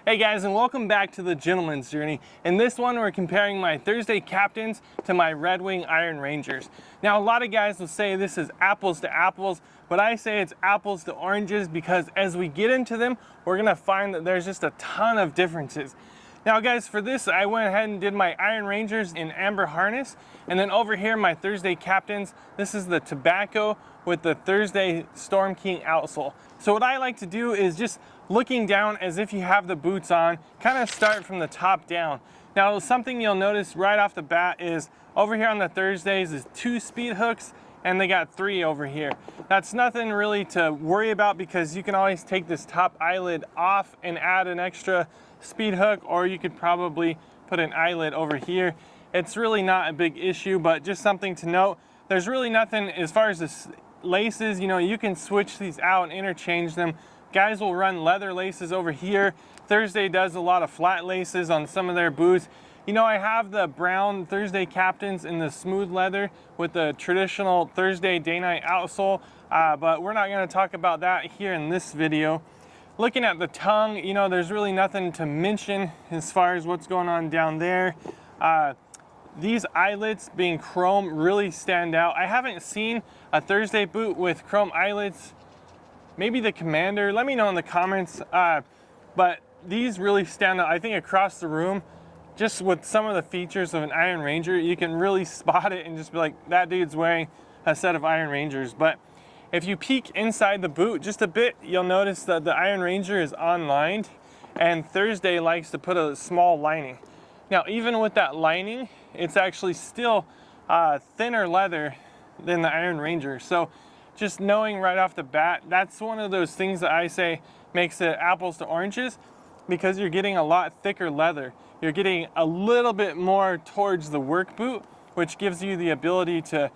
Hey guys, and welcome back to the Gentleman's Journey. In this one, we're comparing my Thursday Captains to my Red Wing Iron Rangers. Now, a lot of guys will say this is apples to apples, but I say it's apples to oranges because as we get into them, we're gonna find that there's just a ton of differences. Now guys, for this, I went ahead and did my Iron Rangers in amber harness, and then over here, my Thursday Captains, this is the tobacco with the Thursday Storm King outsole. So what I like to do is just looking down as if you have the boots on, kind of start from the top down. Now, something you'll notice right off the bat is over here on the Thursdays is 2 speed hooks, and they got 3 over here. That's nothing really to worry about because you can always take this top eyelid off and add an extra speed hook, or you could probably put an eyelid over here. It's really not a big issue, but just something to note. There's really nothing as far as the laces, you know, you can switch these out and interchange them. Guys will run leather laces over here. Thursday does a lot of flat laces on some of their boots. You know, I have the brown Thursday Captains in the smooth leather with the traditional Thursday day-night outsole, but we're not going to talk about that here in this video. Looking at the tongue, you know, there's really nothing to mention as far as what's going on down there. These eyelets being chrome really stand out. I haven't seen a Thursday boot with chrome eyelets. Maybe the Commander, let me know in the comments, but these really stand out. I think across the room, just with some of the features of an Iron Ranger, you can really spot it and just be like, that dude's wearing a set of Iron Rangers. But if you peek inside the boot just a bit, you'll notice that the Iron Ranger is unlined, and Thursday likes to put a small lining. Now, even with that lining, it's actually still thinner leather than the Iron Ranger. So just knowing right off the bat, that's one of those things that I say makes it apples to oranges, because you're getting a lot thicker leather. You're getting a little bit more towards the work boot, which gives you the ability to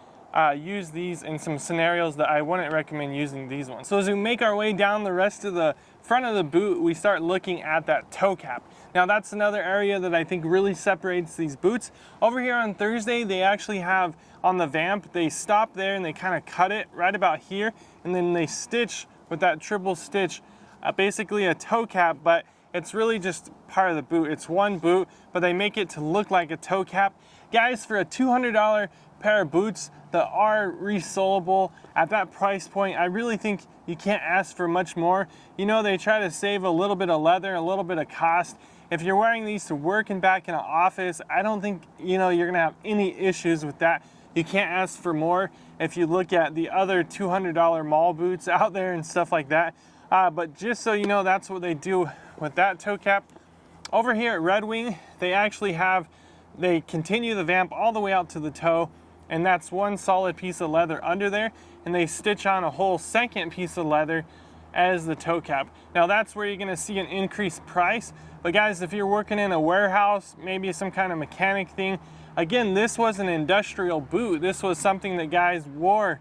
use these in some scenarios that I wouldn't recommend using these ones. So as we make our way down the rest of the front of the boot, we start looking at that toe cap. Now that's another area that I think really separates these boots. Over here on Thursday, they actually have on the vamp, they stop there and they kind of cut it right about here, and then they stitch with that triple stitch, basically a toe cap, but it's really just part of the boot. It's one boot, but they make it to look like a toe cap. Guys, for a $200 pair of boots that are resolable at that price point, I really think you can't ask for much more. You know, they try to save a little bit of leather, a little bit of cost. If you're wearing these to work and back in an office, I don't think, you know, you're gonna have any issues with that. You can't ask for more if you look at the other $200 mall boots out there and stuff like that. But just so you know, that's what they do with that toe cap. Over here at Red Wing, they actually they continue the vamp all the way out to the toe, and that's one solid piece of leather under there, and they stitch on a whole second piece of leather as the toe cap. Now that's where you're gonna see an increased price. But guys, if you're working in a warehouse, maybe some kind of mechanic thing, again, this was an industrial boot. This was something that guys wore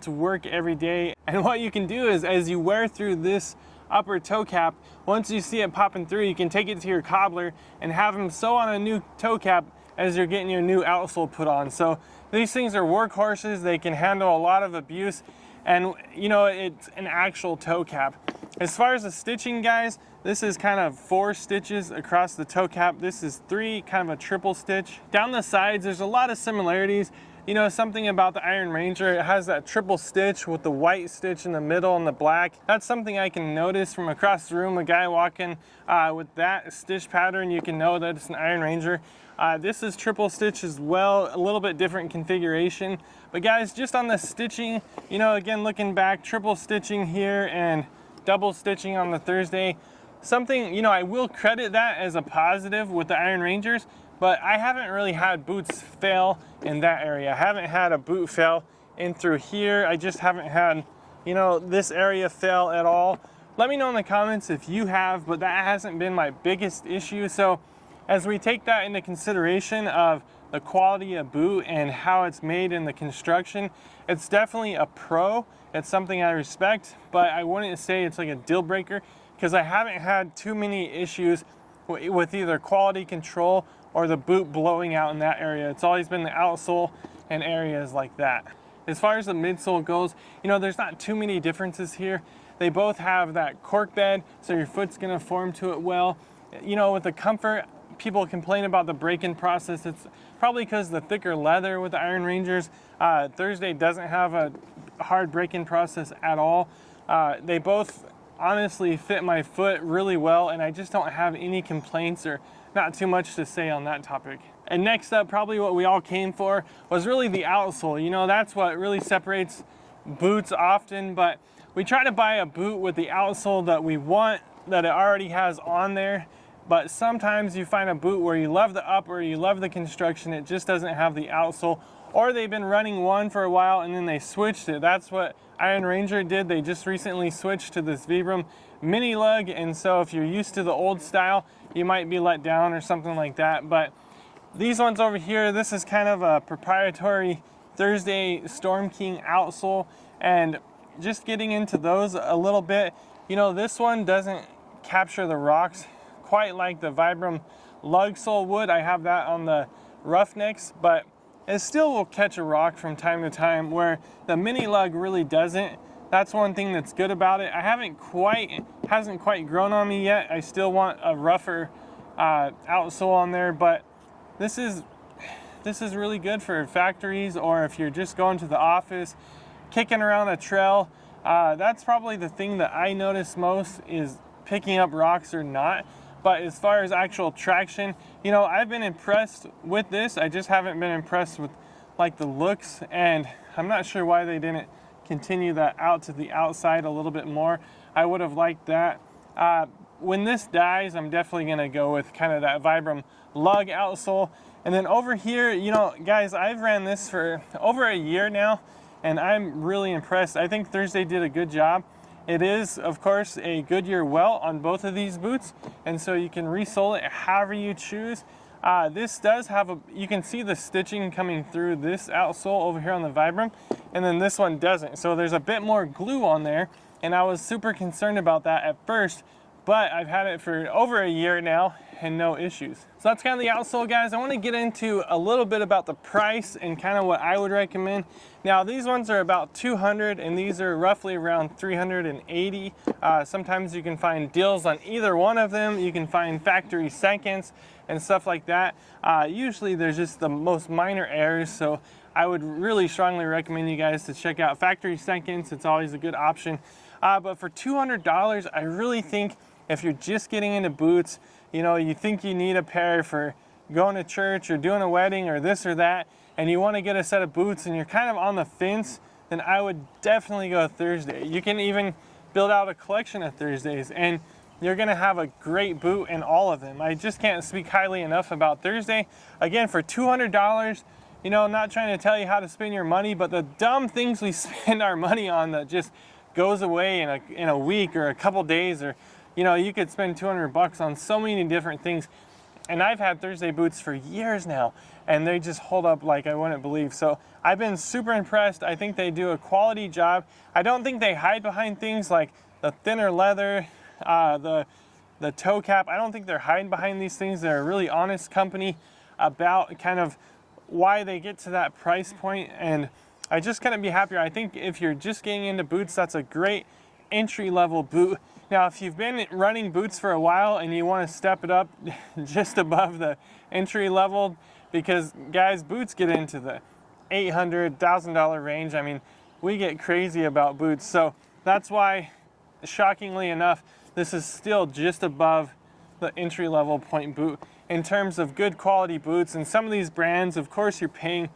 to work every day. And what you can do is, as you wear through this upper toe cap, once you see it popping through, you can take it to your cobbler and have him sew on a new toe cap as you're getting your new outsole put on. So these things are workhorses. They can handle a lot of abuse, and you know, it's an actual toe cap. As far as the stitching, guys, this is kind of 4 stitches across the toe cap. This is 3, kind of a triple stitch. Down the sides, there's a lot of similarities. You know, something about the Iron Ranger, it has that triple stitch with the white stitch in the middle and the black. That's something I can notice from across the room. A guy walking with that stitch pattern, you can know that it's an Iron Ranger. This is triple stitch as well, a little bit different configuration. But guys, just on the stitching, you know, again, looking back, triple stitching here and double stitching on the Thursday. Something, you know, I will credit that as a positive with the Iron Rangers, but I haven't really had boots fail in that area. I haven't had a boot fail in through here. I just haven't had, you know, this area fail at all. Let me know in the comments if you have, but that hasn't been my biggest issue. So as we take that into consideration of the quality of boot and how it's made in the construction, it's definitely a pro. It's something I respect, but I wouldn't say it's like a deal breaker, because I haven't had too many issues with either quality control or the boot blowing out in that area. It's always been the outsole and areas like that. As far as the midsole goes, you know, there's not too many differences here. They both have that cork bed, so your foot's gonna form to it well. You know, with the comfort, people complain about the break-in process. It's probably because the thicker leather with the Iron Rangers. Thursday doesn't have a hard break-in process at all. They both honestly fit my foot really well, and I just don't have any complaints or not too much to say on that topic. And next up, probably what we all came for was really the outsole. You know, that's what really separates boots often, but we try to buy a boot with the outsole that we want, that it already has on there. But sometimes you find a boot where you love the upper, you love the construction, it just doesn't have the outsole, or they've been running one for a while and then they switched it. That's what Iron Ranger did. They just recently switched to this Vibram Mini-Lug, and so if you're used to the old style, you might be let down or something like that. But these ones over here, this is kind of a proprietary Thursday Storm King outsole, and just getting into those a little bit, you know, this one doesn't capture the rocks quite like the Vibram lug sole would. I have that on the Roughnecks, but it still will catch a rock from time to time, where the Mini-Lug really doesn't. That's one thing that's good about it. Hasn't quite grown on me yet. I still want a rougher outsole on there, but this is really good for factories, or if you're just going to the office, kicking around a trail. That's probably the thing that I notice most, is picking up rocks or not. But as far as actual traction, you know, I've been impressed with this. I just haven't been impressed with like the looks, and I'm not sure why they didn't continue that out to the outside a little bit more. I would have liked that. When this dies, I'm definitely gonna go with kind of that Vibram lug outsole. And then over here, you know, guys, I've ran this for over a year now, and I'm really impressed. I think Thursday did a good job. It is, of course, a Goodyear Welt on both of these boots, and so you can resole it however you choose. This does have you can see the stitching coming through this outsole over here on the Vibram, and then this one doesn't. So there's a bit more glue on there, and I was super concerned about that at first, but I've had it for over a year now and no issues. So that's kind of the outsole, guys. I want to get into a little bit about the price and kind of what I would recommend. Now, these ones are about $200, and these are roughly around $380. Sometimes you can find deals on either one of them. You can find factory seconds and stuff like that. Usually there's just the most minor errors, so I would really strongly recommend you guys to check out factory seconds. It's always a good option. But for $200, I really think if you're just getting into boots, you know, you think you need a pair for going to church or doing a wedding or this or that, and you want to get a set of boots and you're kind of on the fence, then I would definitely go Thursday. You can even build out a collection of Thursdays, and you're going to have a great boot in all of them. I just can't speak highly enough about Thursday. Again, for $200, you know, I'm not trying to tell you how to spend your money, but the dumb things we spend our money on that just goes away in a week or a couple days, or you know, you could spend 200 bucks on so many different things. And I've had Thursday boots for years now, and they just hold up like I wouldn't believe. So I've been super impressed. I think they do a quality job. I don't think they hide behind things like the thinner leather, the toe cap. I don't think they're hiding behind these things. They're a really honest company about kind of why they get to that price point, and I just couldn't be happier. I think if you're just getting into boots, that's a great entry-level boot. Now, if you've been running boots for a while and you want to step it up just above the entry level, because guys, boots get into the $800, $1,000 range. I mean, we get crazy about boots. So that's why, shockingly enough, this is still just above the entry level point boot in terms of good quality boots. And some of these brands, of course, you're paying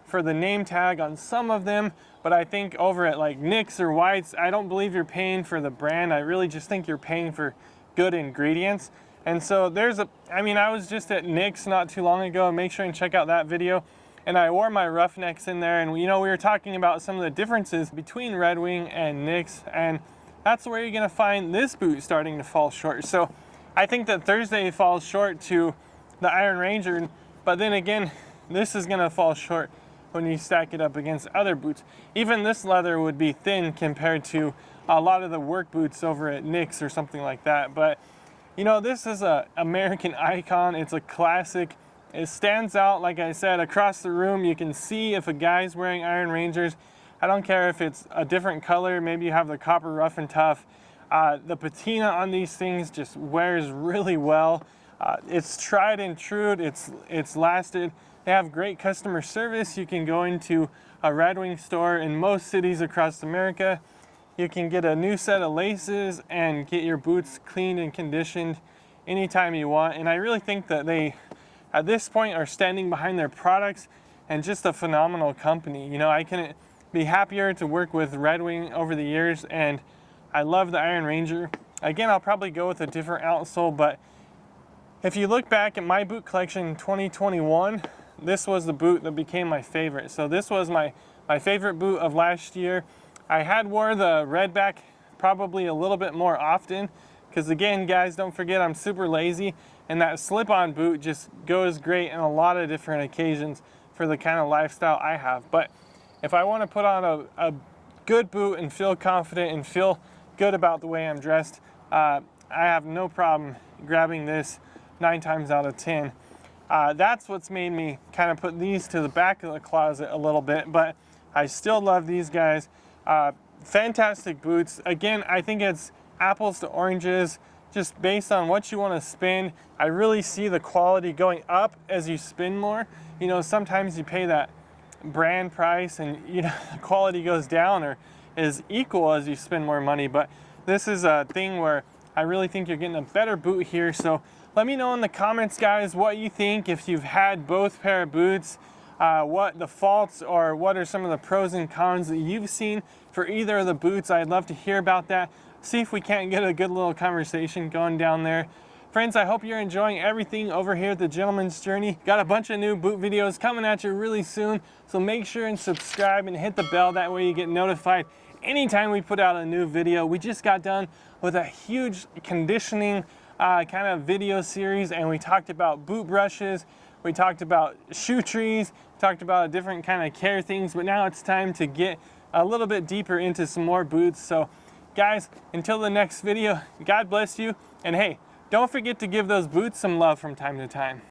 for the name tag on some of them, but I think over at like Nick's or White's, I don't believe you're paying for the brand. I really just think you're paying for good ingredients. And so I was just at Nick's not too long ago, and make sure and check out that video. And I wore my Roughnecks in there, and you know, we were talking about some of the differences between Red Wing and Nick's, and that's where you're gonna find this boot starting to fall short. So I think that Thursday falls short to the Iron Ranger, but then again, this is gonna fall short when you stack it up against other boots. Even this leather would be thin compared to a lot of the work boots over at Nick's or something like that. But you know, this is an American icon. It's a classic. It stands out, like I said, across the room. You can see if a guy's wearing Iron Rangers. I don't care if it's a different color, maybe you have the copper rough and tough. The patina on these things just wears really well. It's tried and true, it's lasted. They have great customer service. You can go into a Red Wing store in most cities across America. You can get a new set of laces and get your boots cleaned and conditioned anytime you want. And I really think that they, at this point, are standing behind their products and just a phenomenal company. You know, I couldn't be happier to work with Red Wing over the years, and I love the Iron Ranger. Again, I'll probably go with a different outsole, but if you look back at my boot collection in 2021, this was the boot that became my favorite. So this was my favorite boot of last year. I had wore the redback probably a little bit more often, because again, guys, don't forget I'm super lazy, and that slip-on boot just goes great in a lot of different occasions for the kind of lifestyle I have. But if I want to put on a good boot and feel confident and feel good about the way I'm dressed, I have no problem grabbing this 9 times out of 10. That's what's made me kind of put these to the back of the closet a little bit, but I still love these guys. Fantastic boots. Again, I think it's apples to oranges, just based on what you want to spend. I really see the quality going up as you spend more. You know, sometimes you pay that brand price and you know the quality goes down or is equal as you spend more money, but this is a thing where I really think you're getting a better boot here. So let me know in the comments, guys, what you think, if you've had both pair of boots, what the faults or what are some of the pros and cons that you've seen for either of the boots. I'd love to hear about that. See if we can't get a good little conversation going down there. Friends, I hope you're enjoying everything over here at the Gentleman's Journey. Got a bunch of new boot videos coming at you really soon, so make sure and subscribe and hit the bell. That way you get notified anytime we put out a new video. We just got done with a huge conditioning kind of video series, and we talked about boot brushes, we talked about shoe trees, talked about different kind of care things, but now it's time to get a little bit deeper into some more boots. So guys, until the next video, God bless you, and hey, don't forget to give those boots some love from time to time.